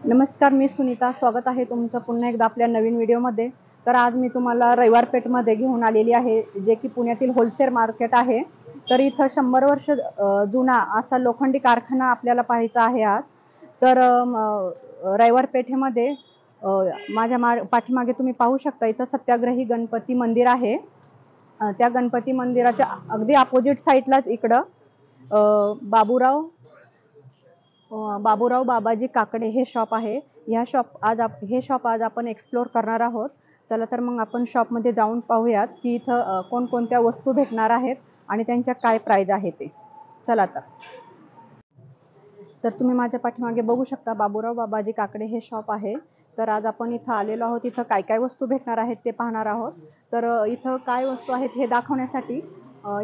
नमस्कार, मी सुनीता. स्वागत आहे तुमचं पुन्हा एकदा आपल्या नवीन व्हिडिओमध्ये. तर आज मी तुम्हाला रविवार पेठमध्ये घेऊन आलेली आहे, जे की पुण्यातील होलसेल मार्केट आहे. तर इथं 100 वर्ष जुना असा लोखंडी कारखाना आपल्याला पाहायचा आहे आज. तर रविवार पेठेमध्ये माझ्या पाठीमागे तुम्ही पाहू शकता, इथं सत्याग्रही गणपती मंदिर आहे. त्या गणपती मंदिराच्या अगदी अपोजिट साईडलाच इकडं बाबूराव बाबाजी काकडे हे शॉप आहे. हे शॉप आज आपण एक्सप्लोर करणार आहोत. चला तर मग आपण शॉपमध्ये जाऊन पाहूयात की इथं कोणकोणत्या वस्तू भेटणार आहेत आणि त्यांच्या काय प्राइस आहे ते. चला तर तुम्ही माझ्या पाठीमागे बघू शकता, बाबूराव बाबाजी काकडे हे शॉप आहे. तर आज आपण इथं आलेलो आहोत. इथं काय काय वस्तू भेटणार आहेत ते पाहणार आहोत. तर इथं काय वस्तू आहेत हे दाखवण्यासाठी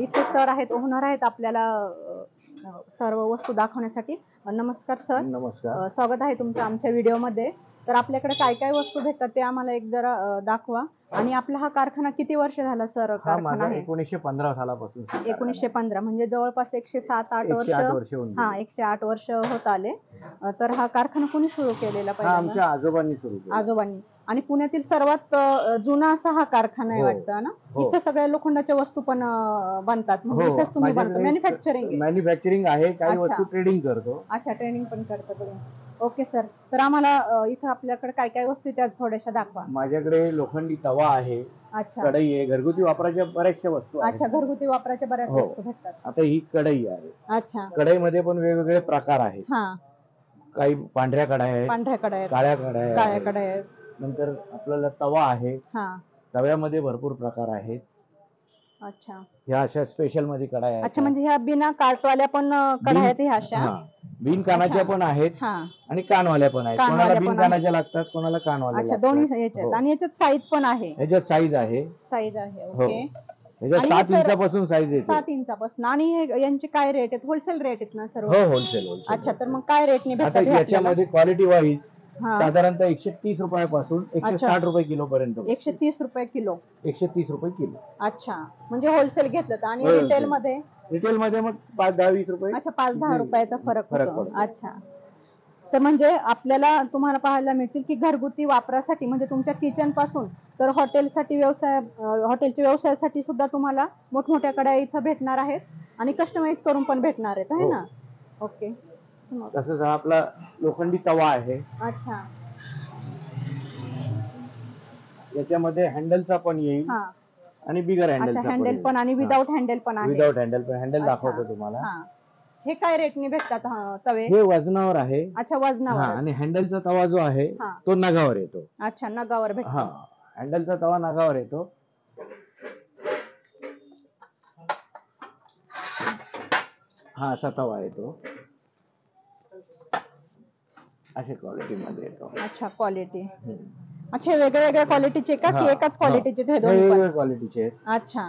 इथे सर आहेत, ओनर आहेत आपल्याला सर्व वस्तू दाखवण्यासाठी. नमस्कार सर. नमस्कार. स्वागत आहे तुमचं आमच्या व्हिडिओमध्ये. तर आपल्याकडे काय काय वस्तू भेटतात ते आम्हाला एक जरा दाखवा. आणि आपला हा कारखाना किती वर्ष झाला सर? कारखाना 1915 सालापासून. 1915 म्हणजे जवळपास 107-8 वर्ष. 108 वर्ष होत आले. तर हा कारखाना कोणी सुरू केलेला? आमच्या आजोबांनी सुरू केला. आजोबांनी. आणि पुण्यातील सर्वात जुना असा हा कारखाना आहे वाटतं ना? इथं सगळ्या लोखंडाच्या वस्तू पण बनतात. इथेच तुम्ही बनवता? मॅन्युफॅक्चरिंग आहे, काही वस्तू ट्रेडिंग करतो. अच्छा, ट्रेनिंग पण करता तुम्ही. Okay sir. तर आम्हाला इथं आपल्याकडे काय काय वस्तू त्या थोड्याशा दाखवा. माझ्याकडे लोखंडी तवा आहे, कढई आहे, घरगुती वापराच्या बऱ्याचशा वस्तू आहेत. अच्छा, घरगुती वापराच्या बऱ्याच वस्तू भेटतात. आता ही कढई आहे. अच्छा. कढईमध्ये पण वेगवेगळे प्रकार आहेत. काही पांढऱ्या कढया आहेत, काळ्या कढया आहेत. नंतर आपल्याला तवा आहे. तव्यामध्ये भरपूर प्रकार आहेत. अच्छा. ह्या अशा स्पेशल मध्ये कढया आहेत. अच्छा, म्हणजे ह्या बिना काटवाल्या पण कढया आहेत ह्या अशा? बिन कानाच्या पण आहेत आणि कानवाल्या पण आहेत. कोणाला बिन कानाच्या लागतात, कोणाला कानवाल्या. अच्छा, दोन्ही याच्यात. आणि याच्यात साईज पण आहे? याच्यात साईज आहे. ओके. याच्यात 7 इंचापासून साईज येते. 7 इंचापासून. आणि यांचे काय रेट आहेत? होलसेल रेट आहेत ना सर्व? हो, होलसेल. अच्छा, तर मग काय रेटने भेटतात? याच्यामध्ये क्वालिटी वाईज साधारणतः 130 रुपयापासून 160 रुपये किलो पर्यंत. 130 रुपये किलो? 130 रुपये किलो. अच्छा, म्हणजे होलसेल घेतलं तर. आणि रिटेल मध्ये? रिटेल मध्ये मग 5-10-20 रुपये. अच्छा, 5-10 रुपयाचा फरक पडतो. अच्छा. तर म्हणजे आपल्याला तुम्हाला पाहायला मिळतील की घरगुती वापरासाठी, म्हणजे तुमच्या किचन पासून तर हॉटेलसाठी हॉटेलच्या व्यवसायासाठी सुद्धा तुम्हाला मोठमोठ्या कढया इथं भेटणार आहेत. आणि कस्टमाइज करून पण भेटणार आहेत, आहे ना? ओके. तसंच आपला लोखंडी तवा आहे. अच्छा. याच्यामध्ये हँडलचा पण येईल आणि बिगर हँडलचा पण. हँडल पण आणि विदाउट हँडल पण आहे? विदाउट हँडल पण. हँडल दाखवतो तुम्हाला. हे काय रेटने भेटतात तवे? हे वजनावर आहे. अच्छा, वजनावर. आणि हँडलचा तवा जो आहे तो नगावर येतो. अच्छा, नगावर भेटतो. हँडलचा तवा नगावर येतो. हा असा तवा येतो, अशा क्वालिटी मध्ये येतो. अच्छा, क्वालिटी. अच्छा, वेगवेगळ्या क्वालिटीचे का की एकाच क्वालिटीचे? वेगवेगळ्या क्वालिटीचे. अच्छा,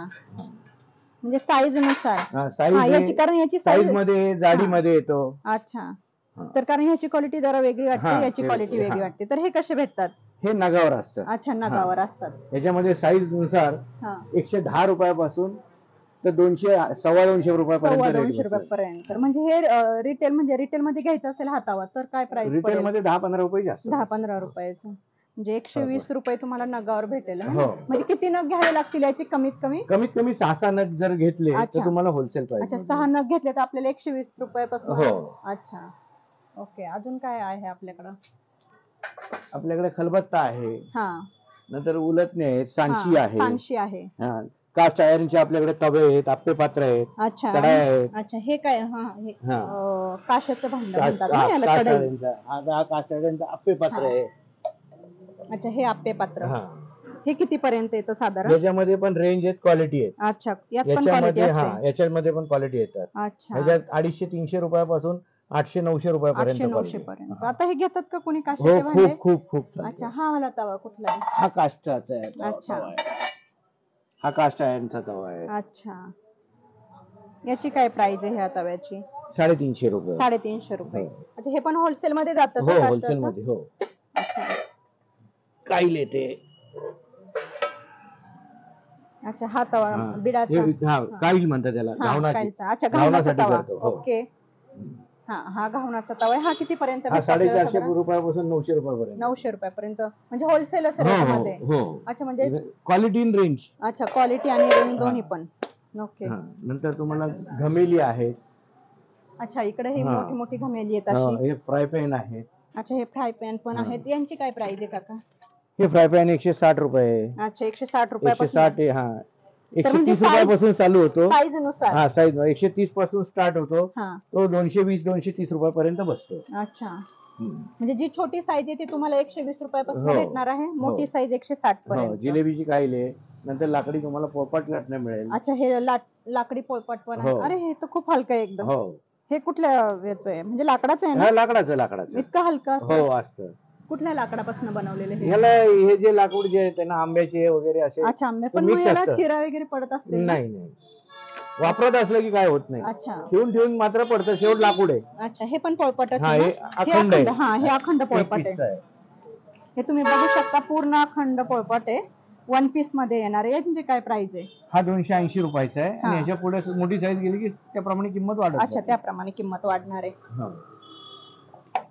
म्हणजे साईज नुसार. कारण याची साईज मध्ये, जाडीमध्ये येतो. अच्छा. तर कारण ह्याची क्वालिटी जरा वेगळी वाटते, याची क्वालिटी वेगळी वाटते. तर हे कसे भेटतात? हे नगावर असतात. अच्छा, नगावर असतात. याच्यामध्ये साईज नुसार 110 रुपयापासून तर 200-250 रुपयापर्यंत. म्हणजे हे रिटेल मध्ये घ्यायचं असेल हातावर तर काय प्राइस? रिटेल मध्ये 10-15 रुपये जास्त. 10-15 रुपयाचं. म्हणजे 120 रुपये तुम्हाला नगावर भेटेल. म्हणजे किती नग घ्यावे लागतील याची? कमीत कमी 6 नग जर घेतले तर तुम्हाला होलसेल प्राइस. अच्छा, 6 नग घेतले तर आपल्याला 120 रुपयापासून. अच्छा. ओके. अजून काय आहे आपल्याकडं? आपल्याकडे खलबत्ता आहे. नंतर उलटणे आहेत, सांडशी आहे. कास्ट आयर्नचे आपल्याकडे तवे आहेत, आप्पे पात्र आहेत, कढया आहेत. अच्छा, हे काय? काशाचं भांड म्हणतात ना याला? कास्ट आयर्नचं आप्पे पात्र आहे. अच्छा, हे आप्पे पात्र. हे किती पर्यंत येतं साधारण? याच्यामध्ये पण रेंज आहेत, क्वालिटी आहेत. अच्छा, याच्यामध्ये पण क्वालिटी येतात. अच्छा. याच्यात 250-300 रुपयापासून 800-900 रुपयापर्यंत. आता हे घेतात का कोणी काशाचे भांडे? खूप. अच्छा, हा वाला तवा कुठला आहे? हा कास्टचा आहे. अच्छा. हा कास्ट आयर्नचा तवा आहे. अच्छा. याची काय प्राइस आहे ह्या तव्याची? 350 रुपये. 350 रुपये. अच्छा, हे पण होलसेल मध्ये जातं का? होलसेल मध्ये. अच्छा. काईल येते. अच्छा, हा तवा बिडाचा. काईल म्हणतात त्याला. काईलचा. अच्छा, घावण्याचा तवा. ओके. हा घावनाचा तवा आहे. हा किती पर्यंत हा 450 रुपयापासून 900 रुपयापर्यंत. 900 रुपयापर्यंत म्हणजे होलसेलच रेट मध्ये. अच्छा म्हणजे क्वालिटी इन रेंज. अच्छा क्वालिटी आणि रेंज दोन्ही पण. ओके. नंतर तुम्हाला घमेली आहे. अच्छा इकडे ही मोठी मोठी घमेली आहेत अशी. हे फ्राय पॅन आहे. अच्छा हे फ्राय पॅन पण आहेत. यांची काय प्राइस आहे काका? हे फ्राय पॅन 160 रुपये. अच्छा 160 रुपयापासून. 160 हा 130 रुपयापासून चालू होतो. साईज नुसार. हा साईज 130 पासून स्टार्ट होतो. तो 220 230 रुपयापर्यंत बसतो. अच्छा म्हणजे जी छोटी साईज आहे ती तुम्हाला 120 रुपयापासून भेटणार आहे. मोठी साईज 160 पर्यंत. जिलेबीची कायले नंतर लाकडी तुम्हाला पोळपाट लाटणं मिळेल. अच्छा हे लाकडी पोळपाट पण आहे. अरे हे तर खूप हलकं आहे एकदम. हे कुठल्या याचं आहे म्हणजे लाकडाचं आहे ना? लाकडाचं. इतकं हलकं असतं. असतं. कुठल्या लाकडापासून बनवलेले हे जे लाकूड जे आहे ना आंब्याचे वगैरे असे. अच्छा आंबे पण याला चिरा वगैरे पडत असते? नाही वापरत असलं की काय होत नाही. अच्छा ठेवून मात्र पडतं. शेवट लाकूड आहे. अच्छा हे पण पोळपाट आहे. हे अखंड पोळपाट आहे. हे तुम्ही बघू शकता पूर्ण अखंड पोळपाट आहे. 1 पीस मध्ये येणार आहे. याची काय प्राइस आहे? हा 280 रुपयाचा आहे आणि याच्या पुढे मोठी साईज गेली की त्याप्रमाणे किंमत वाढत. अच्छा त्याप्रमाणे किंमत वाढणार आहे.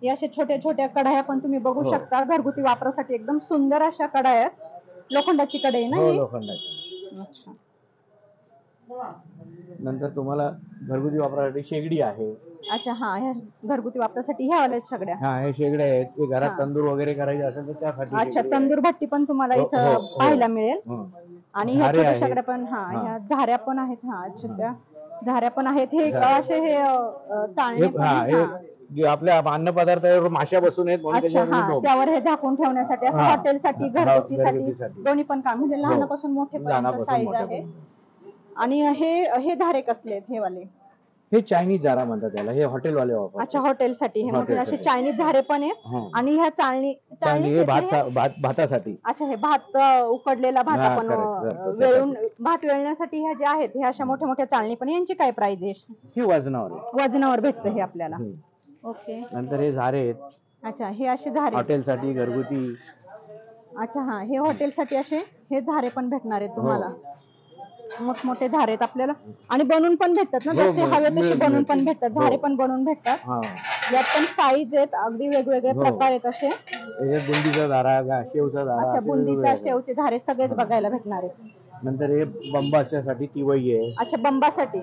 या अशा छोट्या छोट्या कढाया पण तुम्ही बघू शकता. घरगुती वापरासाठी एकदम सुंदर अशा कढाया आहेत. लोखंडाची कढई ना ही? लोखंडाची. अच्छा. नंतर तुम्हाला घरगुती वापरासाठी शेगडी आहे. अच्छा ह्या घरगुती वापरासाठी ह्या वाल्या सगळ्या. हे शेगड्या आहेत. ते घरात तंदूर वगैरे करायचे असेल तर त्यासाठी. अच्छा तंदूर भट्टी पण तुम्हाला इथं पाहायला मिळेल. आणि ह्या छोट्या सगळ्या पण ह्या झाऱ्या पण आहेत. अच्छा त्या झाऱ्या पण आहेत. हे असे हे चाळणे आपल्या अन्न पदार्थावर माश्या बसून आहेत. त्यावर हे झाकून ठेवण्यासाठी असं हॉटेलसाठी घरगुतीसाठी दोन्ही पण काम म्हणजे लहानापासून मोठेपर्यंत साईज आहे. आणि हे झारे कसले आहेत? हे वाले हे चायनीज झारा म्हणतात त्याला. हे हॉटेल वाले वापरतात. अच्छा हॉटेलसाठी हे मोठे असे चायनीज झारे पण आहेत. आणि ह्या चाळणी भातासाठी. अच्छा हे भात उकडलेला भात आपण वेळून भात वेळण्यासाठी ह्या ज्या आहेत ह्या अशा मोठ्या मोठ्या चाळणी पण. यांची काय प्राइस आहे? हे वजनावर भेटतं हे आपल्याला. ओके. नंतर हे झारे आहेत. अच्छा हे असे झारे हॉटेलसाठी घरगुती. अच्छा हे हॉटेलसाठी असे हे झारे पण भेटणार आहेत तुम्हाला. मोठमोठे झारे आहेत आपल्याला आणि बनवून पण भेटतात ना. जसे हवे तसे बनवून पण भेटतात. झारे पण बनवून भेटतात. यात पण साईज आहेत. अगदी वेगवेगळे प्रकार आहेत असे. बुंदीचा झारा, शेवचा झारा. अच्छा बुंदीचा शेवचे झारे सगळेच बघायला भेटणार आहेत. नंतर हे बंबासाठी तिवई आहे. अच्छा बंबासाठी.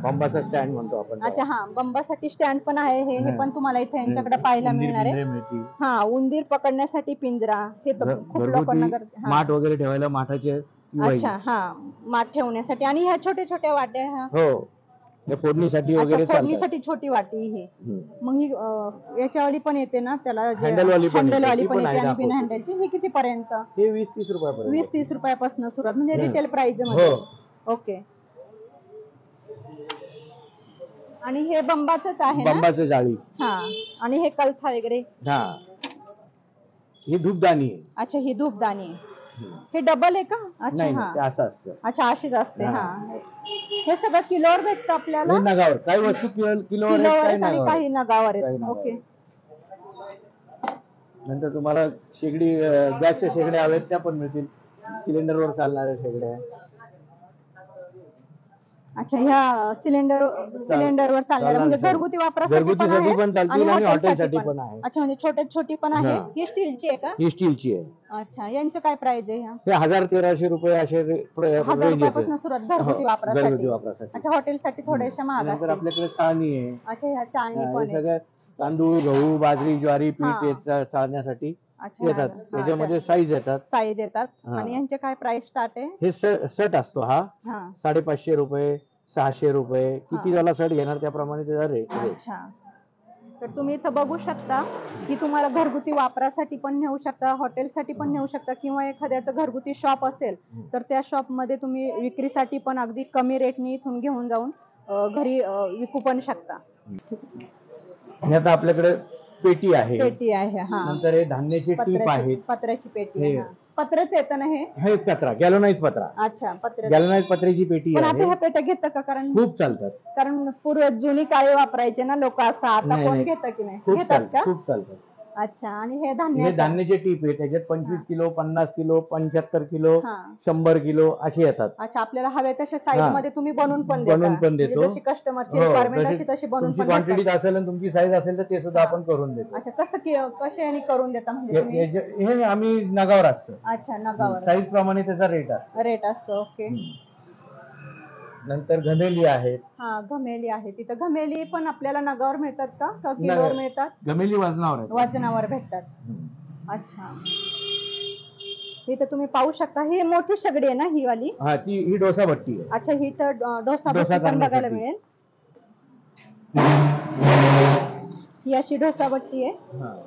बंबाचा स्टँड म्हणतो आपण. अच्छा बंबासाठी स्टँड पण आहे. हे पण तुम्हाला इथे यांच्याकडे पाहायला मिळणार आहे. उंदीर पकडण्यासाठी पिंजरा. हे तर खूप लोकांना माठ वगैरे ठेवायला माठाचे. अच्छा माठ ठेवण्यासाठी. आणि ह्या छोट्या छोट्या वाट्या. फोडणीसाठी वगैरे. फोडणीसाठी छोटी वाटी ही. मग ही याच्यावाली पण येते ना त्याला हँडलवाली पण येते आणि बिना हँडलची. ही किती पर्यंत? हे 20-30 रुपयापर्यंत. 20-30 रुपयापासून सुरुवात म्हणजे रिटेल प्राइस मध्ये. ओके. आणि हे बंबाचंच आहे ना? बंबाचं जाळी. आणि हे कलथा वगैरे. ही धूपदाणी आहे. अच्छा ही धूपदाणी आहे. हे डबल आहे का? अच्छा असं असतं. अच्छा अशीच असते. हे सगळं किलोवर भेटतं आपल्याला? नगावर. काही वस्तू किलोवर आणि काही नगावर आहेत. ओके. नंतर तुम्हाला शेगडी गॅसच्या शेगड्या हव्यात त्या पण मिळतील. सिलेंडरवर चालणाऱ्या शेगड्या. अच्छा ह्या सिलेंडरवर चालणाऱ्या म्हणजे घरगुती वापरासाठी पण चालतील आणि हॉटेलसाठी पण आहे. अच्छा म्हणजे छोटी पण आहे. ही स्टीलची आहे का? ही स्टीलची आहे. अच्छा यांचं काय प्राइस आहे? हे 1000-1300 रुपये असे 1000 रुपयापासून सुरुवात घरगुती वापरासाठी. अच्छा हॉटेलसाठी थोड्याशा महाग असतात. आपल्याकडे चाळणी आहे. अच्छा ह्या चाळणी पण सगळ्या तांदूळ, गहू, बाजरी, ज्वारी पीठ चाळण्यासाठी येतात. त्याच्यामध्ये साईज येतात. आणि यांचे काय प्राइस स्टार्ट आहे? हे सेट असतो. हा 550 रुपये, 600 रुपये. किती वाला सेट घेणार त्याप्रमाणे त्याचा रेट. अच्छा. तर तुम्ही इथं बघू शकता की तुम्हाला घरगुती वापरासाठी पण नेऊ शकता, हॉटेलसाठी पण नेऊ शकता किंवा एखाद्याचं घरगुती शॉप असेल तर त्या शॉप मध्ये तुम्ही विक्रीसाठी पण अगदी कमी रेटनी इथून घेऊन जाऊन घरी विकू पण शकता. आता आपल्याकडे पेटी आहे. नंतर हे धान्याची टीप आहे. पत्र्याची पेटी आहे. पत्रच येतं ना हे? पत्रा गॅलोनाइज पत्रा. अच्छा गॅलोनाइज पत्र्याची पेटी आहे. आता ह्या पेट्या घेतं का? कारण खूप चालतात. कारण पूर्व जुनी काळी वापरायचे ना लोक. असं आता कोण घेतं की नाही? घेतात का? खूप चालतात. अच्छा. आणि हे हे धान्य धान्याचे टीप आहे, त्याच्यात 25 किलो, 50 किलो, 75 किलो, 100 किलो असे येतात. अच्छा. आपल्याला हवे तशा साईज मध्ये तुम्ही बनवून पण देतो. जशी कस्टमरची रिक्वायरमेंट अशी तशी बनवून पण देता. क्वांटिटी असेल आणि तुमची साईज असेल तर ते सुद्धा आपण करून देतो. अच्छा. कशाने करून देता म्हणजे तुम्ही? हे आम्ही नगावर असतं. अच्छा. नगावर साईज प्रमाणे त्याचा रेट असतो. ओके. नंतर घमेली आहेत. घमेली आहे. तिथं घमेली पण आपल्याला नगावर मिळतात का किलोवर मिळतात? घमेली वजनावर भेटतात. अच्छा. इथं तुम्ही पाहू शकता, ही मोठी शेगडी आहे ना ही वाली? ही डोसा भट्टी आहे. अच्छा. ही तर डोसा भट्टी पण बघायला मिळेल. ही अशी डोसा भट्टी आहे,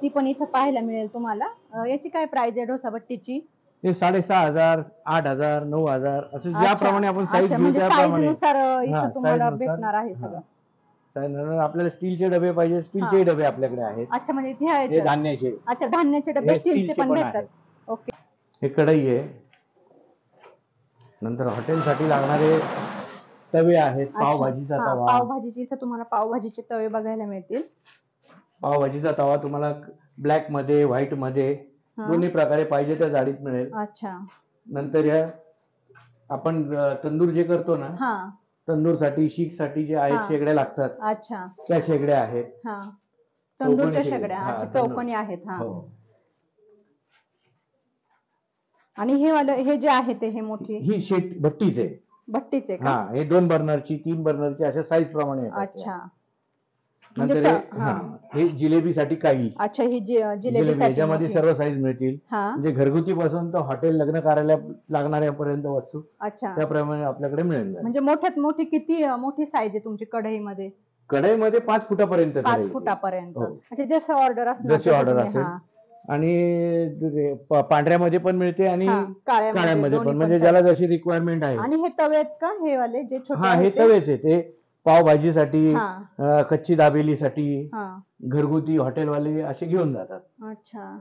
ती पण इथं पाहायला मिळेल तुम्हाला. याची काय प्राइस आहे डोसा भट्टीची? ते 6,500, 8,000, 9,000 असं ज्याप्रमाणे आपण साईज घेऊ त्याप्रमाणे नुसार इथं तुम्हाला भेटणार आहे सगळं. आपल्याला स्टीलचे डबे पाहिजे, स्टीलचे डबे आपल्याकडे आहेत. अच्छा. म्हणजे इथे आहेत धान्याचे. अच्छा. धान्याचे डबे स्टीलचे पण भेटतात. ओके. हे कढई आहे. नंतर हॉटेलसाठी लागणारे तवे आहेत. पावभाजीचा तवा. पावभाजीचे इथं तुम्हाला पावभाजीचे तवे बघायला मिळतील. पावभाजीचा तवा तुम्हाला ब्लॅक मध्ये, व्हाईट मध्ये दोन्ही प्रकारे पाहिजे त्या जाडीत मिळेल. अच्छा. नंतर आपण तंदूर जे करतो ना, तंदूर साठी, शीख साठी जे आहेत शेगड्या लागतात. अच्छा. त्या शेगड्या आहेत. तंदूरच्या शेगड्या चौकोनी आहेत. आणि हे जे आहे ते हे मोठी ही भट्टीचे का? हे 2 बर्नरची, 3 बर्नरची अशा साईज प्रमाणे. अच्छा. नंतर हे जिलेबीसाठी काही. अच्छा. ही जिलेबी याच्यामध्ये सर्व साईज मिळतील. म्हणजे घरगुती पासून तर हॉटेल, लग्न कार्यालयात लागणाऱ्यापर्यंत वस्तू त्याप्रमाणे आपल्याकडे मिळेल. म्हणजे मोठ्यात मोठी किती मोठी साईज आहे तुमची कढईमध्ये? कढईमध्ये 5 फुटापर्यंत. 5 फुटापर्यंत. अच्छा. जसं ऑर्डर असेल. आणि पांढऱ्यामध्ये पण मिळते आणि काळ्यामध्ये पण, म्हणजे ज्याला जशी रिक्वायरमेंट आहे. आणि हे तवे आहेत का हे वाले जे छोटे? हे तवेच आहे. ते पावभाजीसाठी, कच्ची दाबेलीसाठी, घरगुती हॉटेलवाले असे घेऊन जातात. अच्छा.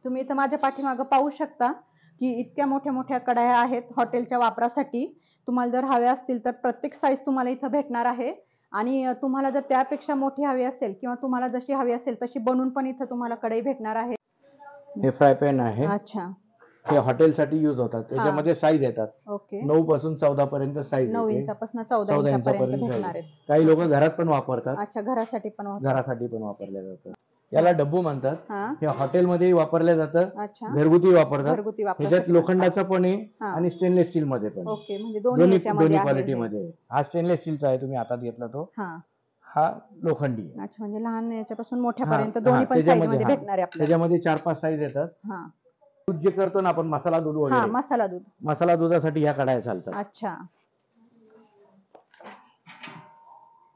तुम्ही इथं माझ्या पाठीमागं पाहू शकता की इतक्या मोठ्या मोठ्या कढया आहेत हॉटेलच्या वापरासाठी. तुम्हाला जर हव्या असतील तर प्रत्येक साईज तुम्हाला इथं भेटणार आहे. आणि तुम्हाला जर त्यापेक्षा मोठी हवी असेल किंवा तुम्हाला जशी हवी असेल तशी बनवून पण इथं तुम्हाला कढई भेटणार आहे. हे फ्राय पॅन आहे. अच्छा. हे हॉटेलसाठी यूज होतात. त्याच्यामध्ये साईज येतात. ओके. 9 पासून 14 पर्यंत साईज. 9 इंचापासून 14 इंचापर्यंत भेटणार आहेत. काही लोक घरात पण वापरतात. अच्छा. घरासाठी पण वापरल्या जातं. याला डब्बू म्हणतात. हे हॉटेलमध्ये वापरलं जातं. घरगुती वापरतात. ह्याच्यात लोखंडाचं पण आहे आणि स्टेनलेस स्टील मध्ये पण. ओके. म्हणजे दोन्ही क्वालिटी मध्ये. हा स्टेनलेस स्टीलचा आहे, तुम्ही हातात घेतला तो. हा लोखंडी आहे. अच्छा. म्हणजे लहान याच्यापासून मोठ्यापर्यंत दोन्ही पण साईज मध्ये भेटणार आहे आपल्याला. त्याच्यामध्ये 4-5 साईज येतात. दूध जे करतो ना आपण, मसाला दूध वगैरे, मसाला दुधासाठी ह्या कढया चालतात. अच्छा.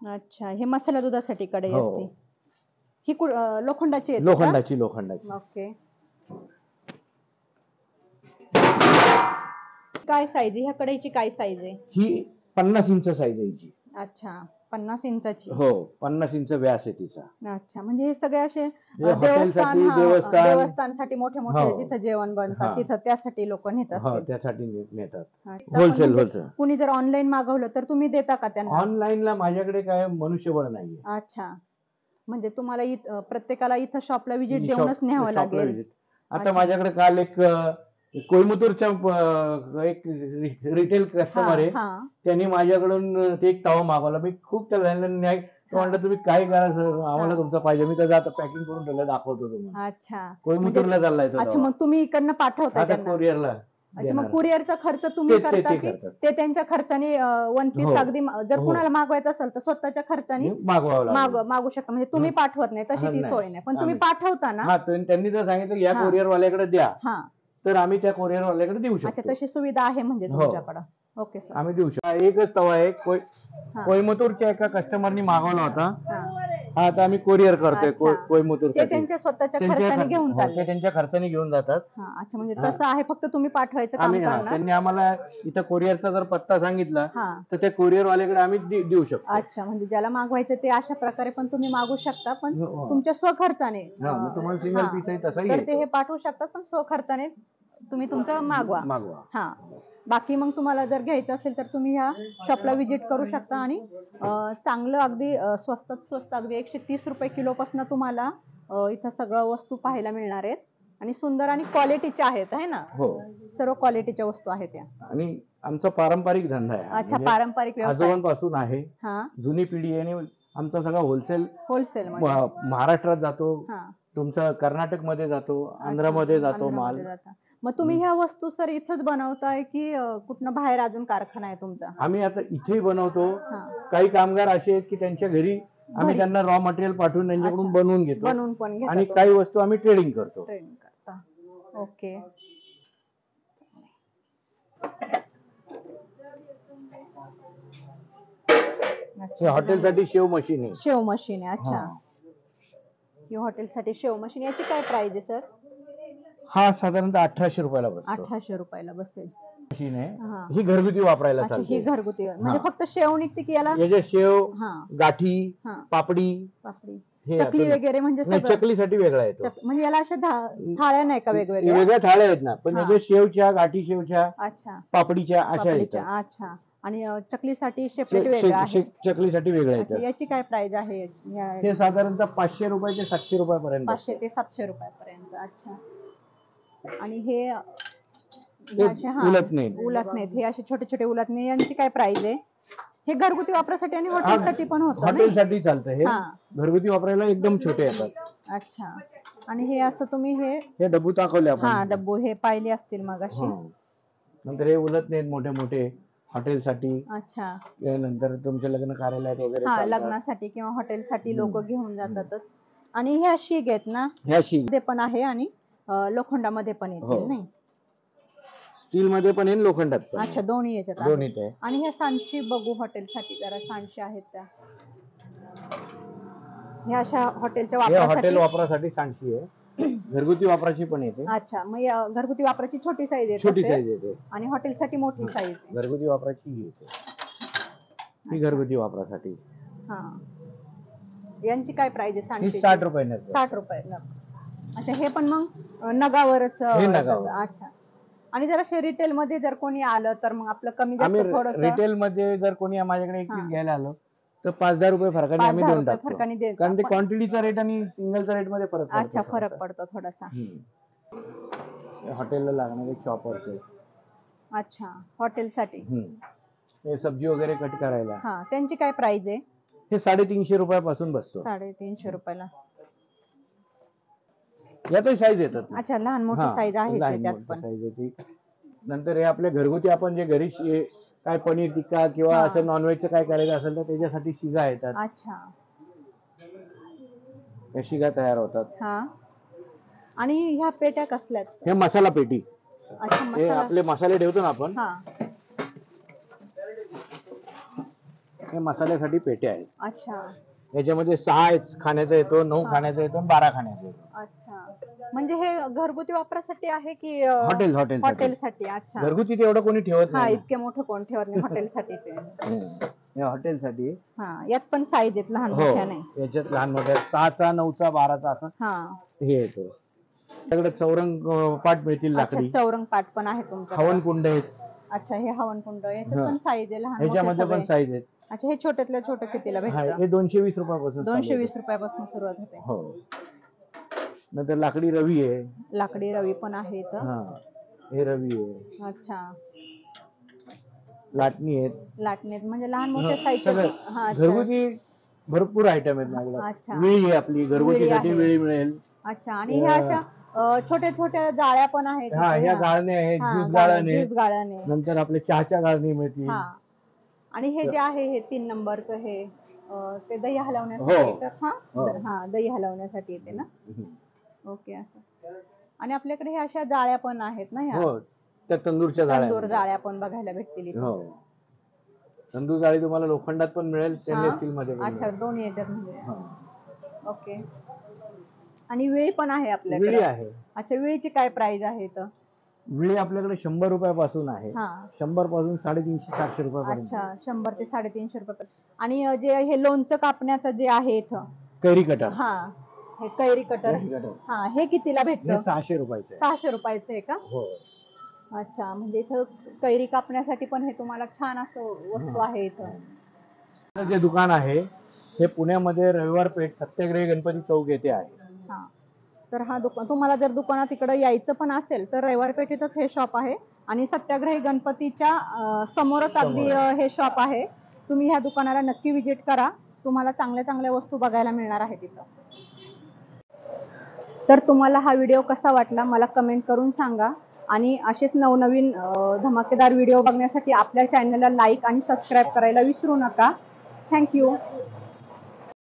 अच्छा. हे मसाला दुधासाठी कढई असते. ही लोखंडाची आहे? लोखंडाची. ओके. काय साईज आहे ह्या कढईची? काय साईज आहे ही? 50 इंच साईज आहे हिची. अच्छा. 50 इंचाची. 50 इंच व्यास आहे तिचा. अच्छा. म्हणजे हे सगळे असे देवस्थानसाठी मोठे मोठे जिथं जेवण बनतात तिथं त्यासाठी लोक नेत असतात. त्यासाठी नेतात. होलसेल. कुणी जर ऑनलाईन मागवलं तर तुम्ही देता का त्यांना? ऑनलाईनला माझ्याकडे काय मनुष्यबळ नाहीये. अच्छा. म्हणजे तुम्हाला प्रत्येकाला इथं शॉपला व्हिजिट देऊनच न्यावं लागेल. आता माझ्याकडे काल एक कोईमतूरच्या एक रिटेल कस्टमर आहे, त्यांनी माझ्याकडून ते एक तवा मागवला. मी खूप त्याला न्याय म्हणलं, तुम्ही काय करा आम्हाला तुमचा पाहिजे. मी त्याचा आता पॅकिंग करून ठेवलं, दाखवतो तुम्हाला. अच्छा. कोईमतूरला चाललाय तो. अच्छा. मग तुम्ही इकडनं पाठवता कुरिअरला? अच्छा. मग कुरिअरचा खर्च तुम्ही करता की ते त्यांच्या खर्चाने वन पीस अगदी जर कुणाला मागवायचं असेल तर स्वतःच्या खर्चाने मागू शकता? म्हणजे तुम्ही पाठवत नाही तशी ती सोय नाही, पण तुम्ही पाठवता ना? त्यांनी जर सांगितलं या कुरिअर वाल्याकडे द्या तर आम्ही त्या कुरिअर वाल्याकडे देऊ शकतो. अच्छा. तशी सुविधा आहे म्हणजे तुमच्याकडे? Okay sir. आम्ही देऊ शकतो. एकच तवा आहे, कोईमतूरच्या एका कस्टमरनी मागवला होता. आता आम्ही कुरिअर करतोय कोईमतूरसाठी. ते त्यांच्या स्वतःच्या खर्चाने घेऊन चालले? ते त्यांच्या खर्चाने घेऊन जातात. अच्छा. म्हणजे तसं आहे, फक्त तुम्ही पाठवायचं काम करणार? त्यांनी आम्हाला इथं कुरिअरचा जर पत्ता सांगितला तर त्या कुरिअर वाल्याकडे आम्ही देऊ शकतो. अच्छा. म्हणजे ज्याला मागवायचं ते अशा प्रकारे पण तुम्ही मागू शकता, पण तुमच्या स्वखर्चाने. तुम्हाला सिंगल पीस आहे तसं तर ते हे पाठवू शकतात, पण स्वखर्चाने तुम्ही तुमचं मागवा. बाकी मग तुम्हाला जर घ्यायचं असेल तर तुम्ही ह्या शॉपला व्हिजिट करू शकता. आणि चांगलं अगदी स्वस्तात स्वस्त अगदी 130 रुपये किलो पासून तुम्हाला इथं सगळं वस्तू पाहायला मिळणार आहेत आणि सुंदर आणि क्वालिटीच्या आहेत आहे ना. हो, सर्व क्वालिटीच्या वस्तू आहेत त्या. आणि आमचा पारंपरिक धंदा आहे. अच्छा, म्हणजे पारंपरिक व्यवसाय आजोबांपासून आहे. हा, जुनी पिढी आहे आणि आमचा सगळा होलसेल होलसेल महाराष्ट्रात जातो, हा, तुमचा कर्नाटक मध्ये जातो, आंध्रामध्ये जातो माल. आंध्रामध्ये जाता. मग तुम्ही ह्या वस्तू सर इथंच बनवताय की कुठनं बाहेर अजून कारखाना आहे तुमचा? आम्ही आता इथेही बनवतो. हा, काही कामगार असे आहेत की त्यांच्या घरी आम्ही त्यांना रॉ मटेरियल पाठवून त्यांच्याकडून अच्छा, बनवून घेतो बनवून पण घेता आणि तुम्ही? काही वस्तू आम्ही ट्रेडिंग करतो. ट्रेनिंग करता. ओके. हे अच्छा, हॉटेलसाठी शेव मशीन आहे. शेव मशीन आहे. अच्छा, हा. ही हॉटेलसाठी शेव मशीन, याची काय प्राइस आहे सर? हा साधारणतः 1800 रुपयाला बसतो. 1800 रुपयाला बसेल. मशीन आहे. हा. ही घरगुती वापरायला अच्छा, चालते. ही घरगुती म्हणजे हा. फक्त शेव निघते की याला? याच्या शेव, हा, गाठी, हा, पापडी, पापडी, हे चकली आता- वगैरे म्हणजे नाही, सगळं? चकलीसाठी वेगळा येतो. म्हणजे याला अशा थाळ्या नाही का वेगवेगळ्या? वेगळ्या थाळ्या आहेत ना, पण हा. याच्या शेवच्या, गाठी शेवच्या, अच्छा, पापडीच्या अशा पापडीच्या. येतात. अच्छा, आणि चकलीसाठी सेपरेट वेगळं आहे. चकलीसाठी वेगळ्या अच्छा, येतात. याची काय प्राइस आहे हे साधारणतः 500 रुपये ते 700 रुपयापर्यंत 500 असतं. ते 700 रुपयापर्यंत. अच्छा, आणि हे ते असे उलट नाहीत. उलत नाहीत, हे असे छोटे छोटे उलत नाही, यांची काय प्राइस आहे? हे घरगुती वापरासाठी आणि हॉटेलसाठी पण होतं ना? हॉटेलसाठी चालतं हे. हा. घरगुती वापरायला एकदम छोटे येतात. अच्छा, आणि हे असं तुम्ही हे डब्बू दाखवले आपण. हा, डब्बू हे पाहिले असतील मग अशी. हा. नंतर हे उलट नाहीत मोठे मोठे हॉटेलसाठी. अच्छा, नंतर तुमच्या लग्न कार्यालयात वगैरे हा, चालतात. लग्नासाठी किंवा हॉटेलसाठी लोक घेऊन जातातच. आणि ह्या शीग आहेत ना, ह्या शी मध्ये पण आहे आणि लोखंडामध्ये पण येतील हो. नाही? स्टील मध्ये पण आहे, लोखंडात पण आहे. अच्छा, दोन्ही याच्यात आहे. दोन्हीत आहे. आणि ह्या सांडशी बघू हॉटेलसाठी, जरा सांडशी आहेत त्या. ह्या अशा हॉटेलच्या हे हॉटेल वापरासाठी. वापरासाठी सांडशी आहे. घरगुती वापराची पण येते. अच्छा, मग या घरगुती वापराची छोटी साईज येते छोटी असेल साईज येते. आणि हॉटेलसाठी मोठी साईज आहे. घरगुती वापराची ही येते. ही घरगुती वापरासाठी. हा, यांची काय प्राइस आहे ही सांडशी? 60 रुपये 60 रुपये नग. अच्छा, हे पण मग नगावरच? हे नगावर. अच्छा, आणि जरा रिटेल मध्ये जर कोणी आलं तर मग आपलं कमी जास्त आम्ही थोडस? रिटेल मध्ये जर कोणी माझ्याकडे एक हा. पीस घ्यायला आलो तर 5-10 रुपये फरकाने आम्ही देऊन टाकतो. फरकाने देतो कारण ते आपण. क्वांटिटीचा रेट आणि सिंगलचा रेट मध्ये फरक पडतो. अच्छा, फरक पडतो थोडासा. हॉटेलला लागणारे चॉपर्स आहे. अच्छा, हॉटेलसाठी. हे सब्जी वगैरे कट करायला. हा, त्यांची काय प्राइस आहे? हे 350 रुपयापासून बसतो. 350 रुपयाला. यातही साईज येतात. अच्छा, लहान मोठी साईज आहे त्यात पण. साईज येते. नंतर हे आपल्या घरगुती आपण जे घरी काय पनीर टिक्का किंवा हा. असं नॉनव्हेजचं काय करायचं असेल तर त्याच्यासाठी शिगा येतात. अच्छा, या शिगा तयार होतात. हा, आणि ह्या पेट्या कसल्यात? हे मसाला पेटी. अच्छा, हे मसाला. आपले मसाले ठेवतो ना आपण, हा, हे मसाल्यासाठी पेट्या आहेत. अच्छा, याच्यामध्ये 6 खाण्याचा येतो, 9 खाण्याचा येतो, 12 खाण्याचा येतो. अच्छा, म्हणजे हे घरगुती वापरासाठी आहे की हॉटेलसाठी? अच्छा, घरगुती ते एवढं कोणी ठेवत हा, नाही. इतके मोठं कोण ठेवत नाही हॉटेलसाठी ते. हे हॉटेलसाठी. हा, यात पण साईज आहेत लहान हो, मोठ्या नाही? याच्यात लहान मोठ्या 6चा, 9चा, 12चा असं हा. हे येतो. त्याकडे चौरंग पाट मिळतील अच्छा, लाकडी. चौरंग पाट पण आहे तुमच्या? हवन कुंड आहेत. अच्छा, हे हवन कुंड, याच्यात हा. पण साईज आहे लहान मोठे ह्याच्यामध्ये पण सगळे? साईज आहेत. अच्छा, हे छोट्यातल्या छोटं कितीला हा, भेटतं? हे 220 रुपयापासून 220 रुपयापासून सुरुवात होते. हो. नंतर लाकडी रवी आहे. लाकडी रवी पण आहे इथं? हा, हे रवी आहे. अच्छा, लाटणी आहेत. लाटणीत म्हणजे लहान मोठ्या साईज? घरगुती भरपूर आयटम आहेत माझ्याकडे. अच्छा, विळी आहे आपली, घरगुतीसाठी विळी मिळेल. अच्छा, आणि ह्या अशा छोट्या छोट्या जाळ्या पण आहेत? हा, ह्या गाळणे आहेत, ज्यूस गाळणे. नंतर आपले चहाच्या गाळणी मिळतील. हा, आणि हे जे आहे हे 3 नंबरचं हे ते दही हलवण्यासाठी तर? हा, दही हलवण्यासाठी येते ना? ओके, असं. आणि आपल्याकडे ह्या अशा जाळ्या पण आहेत ना? ह्या हो, त्या तंदूरच्या तंदूर जाळ्या पण बघायला भेटतील इथे. हो, तंदूर जाळी तुम्हाला लोखंडात पण मिळेल, स्टेनलेस स्टील मध्ये पण. अच्छा, दोन्ही याच्यात म्हणजे. ओके, आणि वेळी पण आहे आपल्याकडे? विळी आहे. अच्छा, वेळीची काय प्राइस आहे इथं? विळी आपल्याकडे 100 रुपयापासून आहे. 100 पासून 350-400 रुपयापर्यंत. अच्छा, 100 ते 350 रुपये. आणि जे हे लोणचं कापण्याचं जे आहे इथं, कैरी कटर. हा, हे कैरी कटर. हा, हे कितीला भेटतं? 600 रुपयाचं. 600 रुपयाचं आहे का? हो. अच्छा, म्हणजे इथं कैरी कापण्यासाठी पण हे तुम्हाला छान असं वस्तू आहे इथं. जे दुकान आहे हे पुण्यामध्ये रविवार पेठ सत्याग्रही गणपती चौक येथे आहे. हा, तर हा दुकान तुम्हाला जर दुकानात इकडे यायचं पण असेल तर रविवार पेठेतच हे शॉप आहे आणि सत्याग्रही गणपतीच्या समोरच अगदी हे शॉप आहे. तुम्ही ह्या दुकानाला नक्की व्हिजिट करा, तुम्हाला चांगल्या चांगल्या वस्तू बघायला मिळणार आहे तिथं. तर तुम्हाला हा व्हिडिओ कसा वाटला मला कमेंट करून सांगा आणि असेच नवनवीन धमाकेदार व्हिडिओ बघण्यासाठी आपल्या चॅनलला लाईक आणि सबस्क्राईब करायला विसरू नका. थँक्यू.